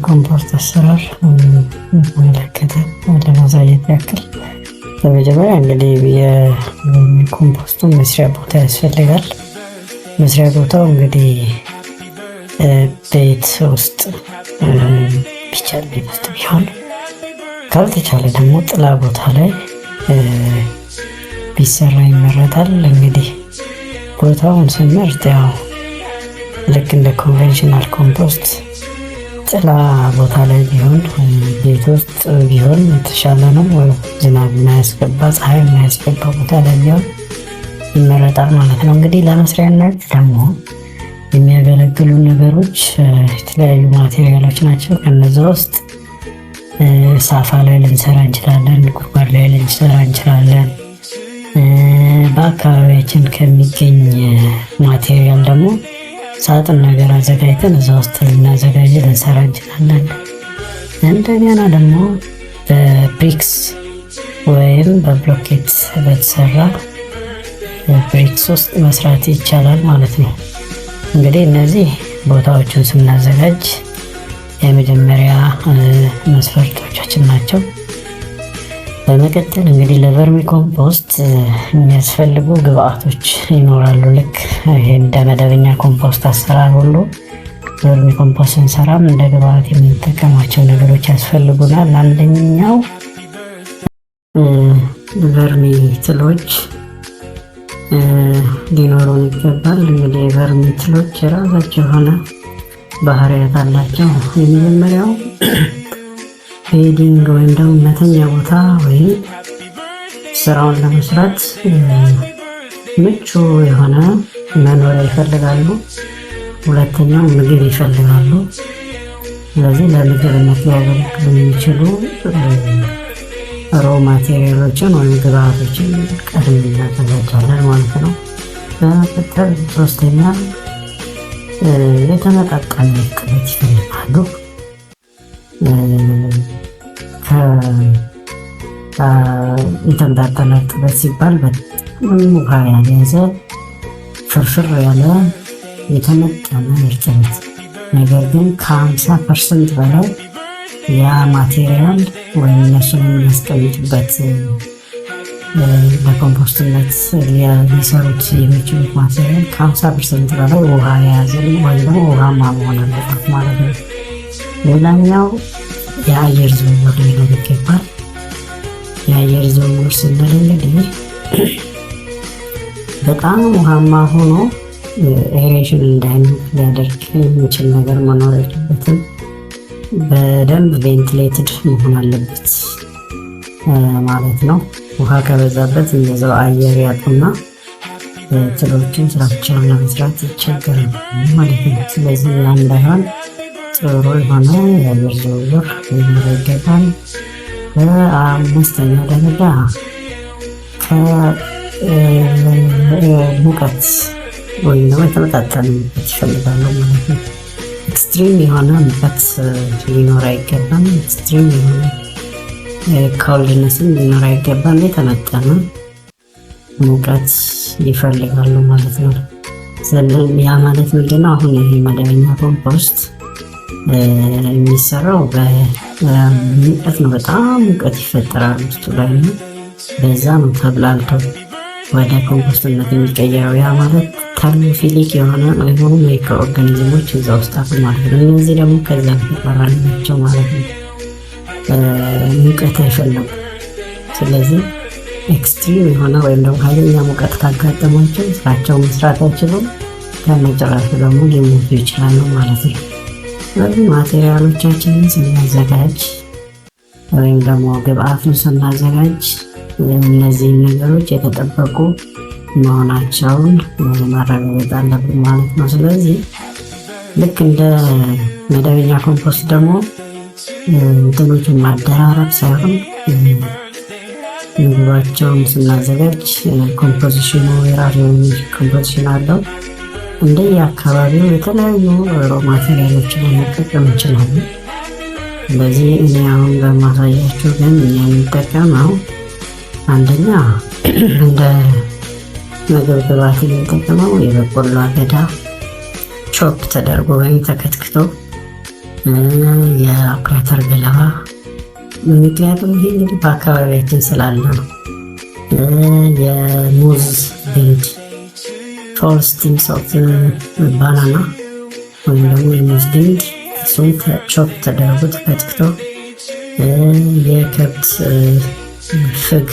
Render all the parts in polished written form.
ኮምፖስት አሰራር መለከተ ለማሳየት ያክል በመጀመሪያ እንግዲህ የኮምፖስቱ መስሪያ ቦታ ያስፈልጋል። መስሪያ ቦታው እንግዲህ ቤት ውስጥ ቢቻል ቤት ውስጥ ቢሆን፣ ካልተቻለ ደግሞ ጥላ ቦታ ላይ ቢሰራ ይመረጣል። እንግዲህ ቦታውን ስንመርጥ ያው ልክ እንደ ኮንቬንሽናል ኮምፖስት ጥላ ቦታ ላይ ቢሆን፣ ቤት ውስጥ ቢሆን የተሻለ ነው። ዝናብ የማያስገባ ፀሐይ የማያስገባ ቦታ ላይ ቢሆን ይመረጣል ማለት ነው። እንግዲህ ለመስሪያነት ደግሞ የሚያገለግሉ ነገሮች የተለያዩ ማቴሪያሎች ናቸው። ከነዛ ውስጥ ሳፋ ላይ ልንሰራ እንችላለን፣ ጉድጓድ ላይ ልንሰራ እንችላለን። በአካባቢያችን ከሚገኝ ማቴሪያል ደግሞ ሳጥን ነገር አዘጋጅተን እዛ ውስጥ ልንሰራ እንችላለን። እንደገና ደግሞ በብሪክስ ወይም በብሎኬት በተሰራ ብሪክስ ውስጥ መስራት ይቻላል ማለት ነው። እንግዲህ እነዚህ ቦታዎችን ስናዘጋጅ የመጀመሪያ መስፈርቶቻችን ናቸው። በመቀጠል እንግዲህ ለቨርሚ ኮምፖስት የሚያስፈልጉ ግብአቶች ይኖራሉ። ልክ ይሄ እንደ መደበኛ ኮምፖስት አሰራር ሁሉ ቨርሚ ኮምፖስት ስንሰራም እንደ ግብአት የምንጠቀማቸው ነገሮች ያስፈልጉናል። አንደኛው ቨርሚ ትሎች ሊኖሩን ይገባል። እንግዲህ የቨርሚ ትሎች የራሳቸው የሆነ ባህሪያት አላቸው። የመጀመሪያው ፌዲንግ ወይም ደግሞ መተኛ ቦታ ወይም ስራውን ለመስራት ምቹ የሆነ መኖሪያ ይፈልጋሉ። ሁለተኛው ምግብ ይፈልጋሉ። ስለዚህ ለምግብነት ሊያገለግሉ የሚችሉ ሮ ማቴሪያሎችን ወይም ግብአቶችን ቀድመን እናዘጋጃለን ማለት ነው። በመቀጠል ሶስተኛ የተመጣጠነ እርጥበት ይፈልጋሉ። የተመጣጠነ እርጥበት ሲባል በጣም ውሃ ያልያዘ ፍርፍር ያለ የተመጠነ እርጥበት፣ ነገር ግን ከ50% በላይ ያ ማቴሪያል ወይም እነሱን የሚያስቀምጡበት በኮምፖስትነት ሊሰሩት የሚችሉት ማቴሪያል ከ50% በላይ ውሃ የያዘ ወይም ደግሞ ውሃማ መሆን አለበት ማለት ነው። ሌላኛው የአየር ዝውውር ሊኖር ይገባል። የአየር ዝውውር ስንል እንግዲህ በጣም ውሃማ ሆኖ ኤሬሽን እንዳይኖር ሊያደርግ የሚችል ነገር መኖር የለበትም። በደንብ ቬንቲሌትድ መሆን አለበት ማለት ነው። ውሃ ከበዛበት እነዛው አየር ያጡና ትሎችን ስራቸውን ለመስራት ይቸገራል ማለት ነው። ስለዚህ እንዳይሆን ጥሩ የሆነ የአየር ዝውውር ሊኖር ይገባል። በአምስተኛ ደረጃ ሙቀት ወይም ደግሞ የተመጣጠነ ሙቀት ይፈልጋሉ ማለት ነው። ኤክስትሪም የሆነ ሙቀት ሊኖር አይገባም። ኤክስትሪም የሆነ ካውልድነስም ሊኖር አይገባም። የተመጠነ ሙቀት ይፈልጋሉ ማለት ነው። ያ ማለት ምንድነው? አሁን ይሄ መደበኛ ኮምፖስት የሚሰራው በሙቀት ነው። በጣም ሙቀት ይፈጠራል ውስጡ ላይ ነው። በዛ ነው ተብላልቶ ወደ ኮምፖስትነት የሚቀየረው። ያ ማለት ተርሞፊሊክ የሆነ የሆኑ ማይክሮ ኦርጋኒዝሞች እዛ ውስጥ አሉ ማለት ነው። እነዚህ ደግሞ ከዛ ተፈራሪ ናቸው ማለት ነው። ሙቀት አይፈልጉም። ስለዚህ ኤክስትሪም የሆነ ወይም ደግሞ ኃይለኛ ሙቀት ካጋጠማቸው ስራቸውን መስራት አይችሉም። ከመጨረሻ ደግሞ ሊሞቱ ይችላሉ ማለት ነው። ስለዚህ ማቴሪያሎቻችንን ስናዘጋጅ ወይም ደግሞ ግብአቱን ስናዘጋጅ እነዚህ ነገሮች የተጠበቁ መሆናቸውን ማረጋገጥ አለብን ማለት ነው። ስለዚህ ልክ እንደ መደበኛ ኮምፖስት ደግሞ እንትኖችን ማደራረብ ሳይሆን ምግባቸውን ስናዘጋጅ ኮምፖዚሽኑ የራሱ ኮምፖዚሽን አለው። እንደየ አካባቢው የተለያዩ ሮ ማቴሪያሎችን መጠቀም እንችላለን። ስለዚህ እኔ አሁን በማሳያቸው ግን የምንጠቀመው አንደኛ እንደ ምግብ ግብዓት የምንጠቀመው የበቆሎ አገዳ ቾፕ ተደርጎ ወይም ተከትክቶ የአኩሪ አተር ገለባ። ምክንያቱም ይሄ እንግዲህ በአካባቢያችን ስላለ ነው። የሙዝ ግንድ ፎር ስቲምስ ኦፍ ባናና ወይም ደግሞ የሙዝ ግንድ እሱም ቾፕ ተደርጎ ተፈጭቶ የከብት ፍግ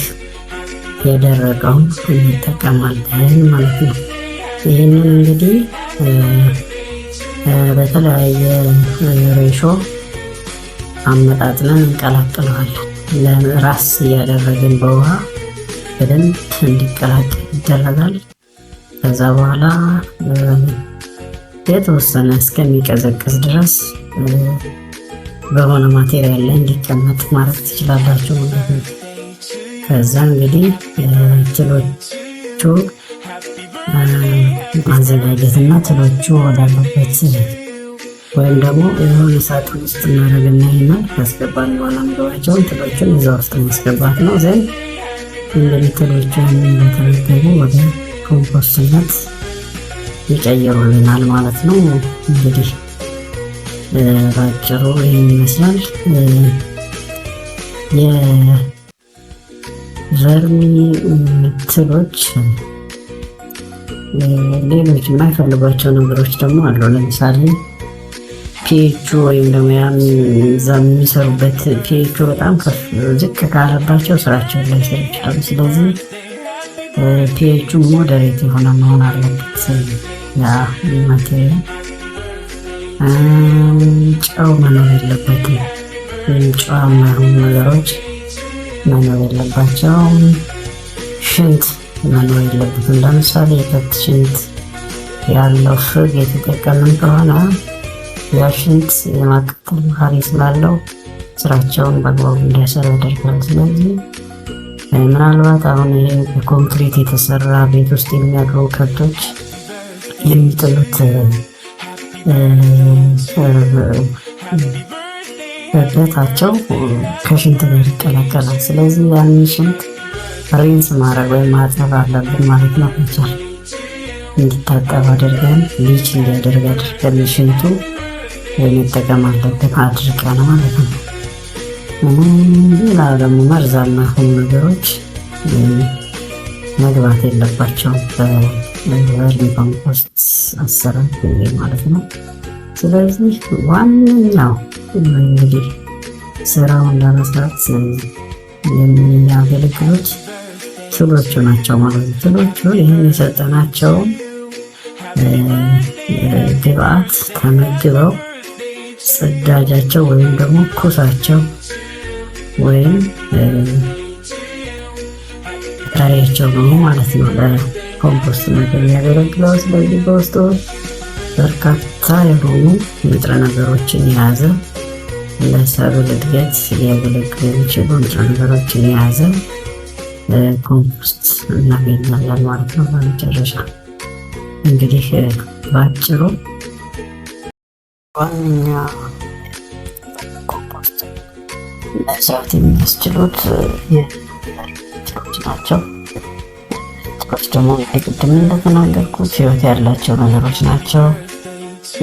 የደረቀውን እንጠቀማለን ማለት ነው። ይህንን እንግዲህ በተለያየ ሬሾ አመጣጥነን እንቀላቅለዋለን። ለራስ እያደረግን በውሃ በደንብ እንዲቀላቀል ይደረጋል። ከዛ በኋላ የተወሰነ እስከሚቀዘቅዝ ድረስ በሆነ ማቴሪያል ላይ እንዲቀመጥ ማድረግ ትችላላችሁ ማለት ነው። ከዛ እንግዲህ ትሎቹ ማዘጋጀትና ትሎቹ ወዳሉበት ወይም ደግሞ የሆነ ሳጥን ውስጥ እናደርግና ይሄንን ያስገባል። በኋላ ምግባቸውን ትሎቹን እዛ ውስጥ ማስገባት ነው። ዘን እንግዲህ ትሎቹን እንደተመገቡ ወደ ኮምፖስትነት ይቀይሩልናል ማለት ነው። እንግዲህ ባጭሩ ይህን ይመስላል። የቨርሚ ትሎች ሌሎች የማይፈልጓቸው ነገሮች ደግሞ አሉ። ለምሳሌ ፒኤቹ ወይም ደግሞ እዛ የሚሰሩበት ፒኤቹ በጣም ከፍ ዝቅ ካለባቸው ስራቸውን ላይ ሰሩ ይችላሉ። ስለዚህ ፒኤቹ ሞዴሬት የሆነ መሆን አለበት። ያ ማቴሪያል ጨው መኖር የለበትም። ጨዋማ የሆኑ ነገሮች መኖር የለባቸውም። ሽንት መኖር የለበትም። ለምሳሌ የከብት ሽንት ያለው ፍግ የተጠቀምን ከሆነ ያ ሽንት የማቃጠል ባህሪ ስላለው ስራቸውን በአግባቡ እንዲያሰሩ ያደርጋል። ስለዚህ ምናልባት አሁን ይሄ በኮንክሪት የተሰራ ቤት ውስጥ የሚያድሩ ከብቶች የሚጥሉት እበታቸው ከሽንት ጋር ይቀላቀላል። ስለዚህ ያንን ሽንት ሪንስ ማድረግ ወይም ማጠብ አለብን ማለት ነው። ብቻል እንዲታጠብ አድርገን ሊች እንዲያደርግ አድርገን ሽንቱ መጠቀም አለብን አድርቀን ማለት ነው። ሌላ ደግሞ መርዛማ የሆኑ ነገሮች መግባት የለባቸውም በቨርሚ ኮምፖስት አሰራር ማለት ነው። ስለዚህ ዋነኛው እንግዲህ ስራውን ለመስራት የሚያገለግሉት ትሎቹ ናቸው ማለት ነው። ትሎቹ ይህን የሰጠናቸውን ግብአት ተመግበው ጽዳጃቸው ወይም ደግሞ ኩሳቸው ወይም ጠሪያቸው ነው ማለት ነው ለኮምፖስት ነገር የሚያገለግለው። ስለዚህ በውስጡ በርካታ የሆኑ ንጥረ ነገሮችን የያዘ ለሰብል እድገት ሊያገለግሉ የሚችሉ ንጥረ ነገሮችን የያዘ ኮምፖስት እናገኛለን ማለት ነው። በመጨረሻ እንግዲህ በአጭሩ ዋነኛ ኮምፖስት መስራት የሚያስችሉት ትሎች ናቸው። ትሎች ደግሞ ቅድም እንደተናገርኩት ህይወት ያላቸው ነገሮች ናቸው።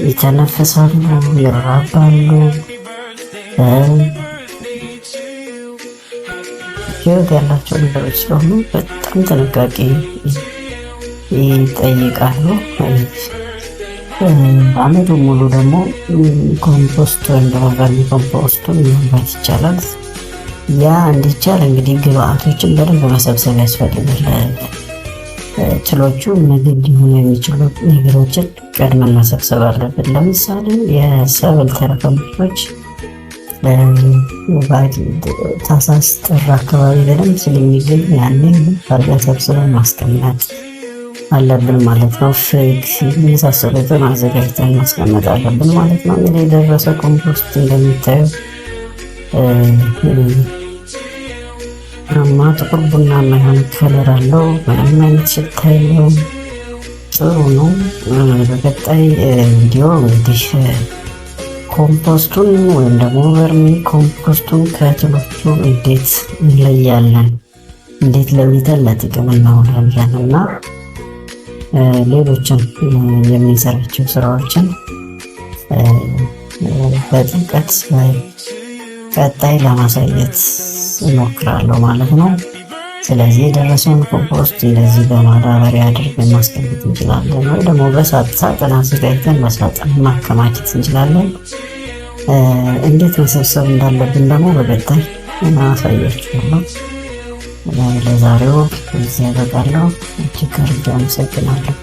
ይተነፍሳሉ፣ ይራባሉ። ህይወት ያላቸው ነገሮች ስለሆኑ በጣም ጥንቃቄ ይጠይቃሉ። አመቱ ሙሉ ደግሞ ኮምፖስት ወይም ደግሞ ቨርሚ ኮምፖስቱን መግባት ይቻላል። ያ እንዲቻል እንግዲህ ግብአቶችን በደንብ መሰብሰብ ያስፈልጋል። ትሎቹ ምግብ ሊሆኑ የሚችሉ ነገሮችን ቀድመን መሰብሰብ አለብን። ለምሳሌ የሰብል ተረፈ ምርቶች ታህሳስ ጥር አካባቢ በደንብ ስለሚገኝ ያንን አድርገን ሰብስበን ማስቀመጥ አለብን ማለት ነው። ፍግ የመሳሰሉትን አዘጋጅተን ማስቀመጥ አለብን ማለት ነው። እንግዲህ የደረሰ ኮምፖስት እንደሚታየው ጥቁር ቡናማ የሆነ ከለር አለው። ምንም አይነት ሽታ የለውም። ጥሩ ነው። በቀጣይ ቪዲዮ እንግዲህ ኮምፖስቱን ወይም ደግሞ ቨርሚ ኮምፖስቱን ከትሎቹ እንዴት እንለያለን፣ እንዴት ለይተን ለጥቅም እናውላለን እና ሌሎችን የምንሰራቸው ስራዎችን በጥልቀት ቀጣይ ለማሳየት እሞክራለሁ ማለት ነው። ስለዚህ የደረሰውን ኮምፖስት እንደዚህ በማዳበሪያ አድርገን ማስቀመጥ እንችላለን፣ ወይ ደግሞ ሳጥን አዘጋጅተን በሳጥን ማከማቸት እንችላለን። እንዴት መሰብሰብ እንዳለብን ደግሞ በቀጣይ እናሳያችኋለሁ። ለዛሬው እዚህ ያበቃለሁ። እጅግ አድርጌ አመሰግናለሁ።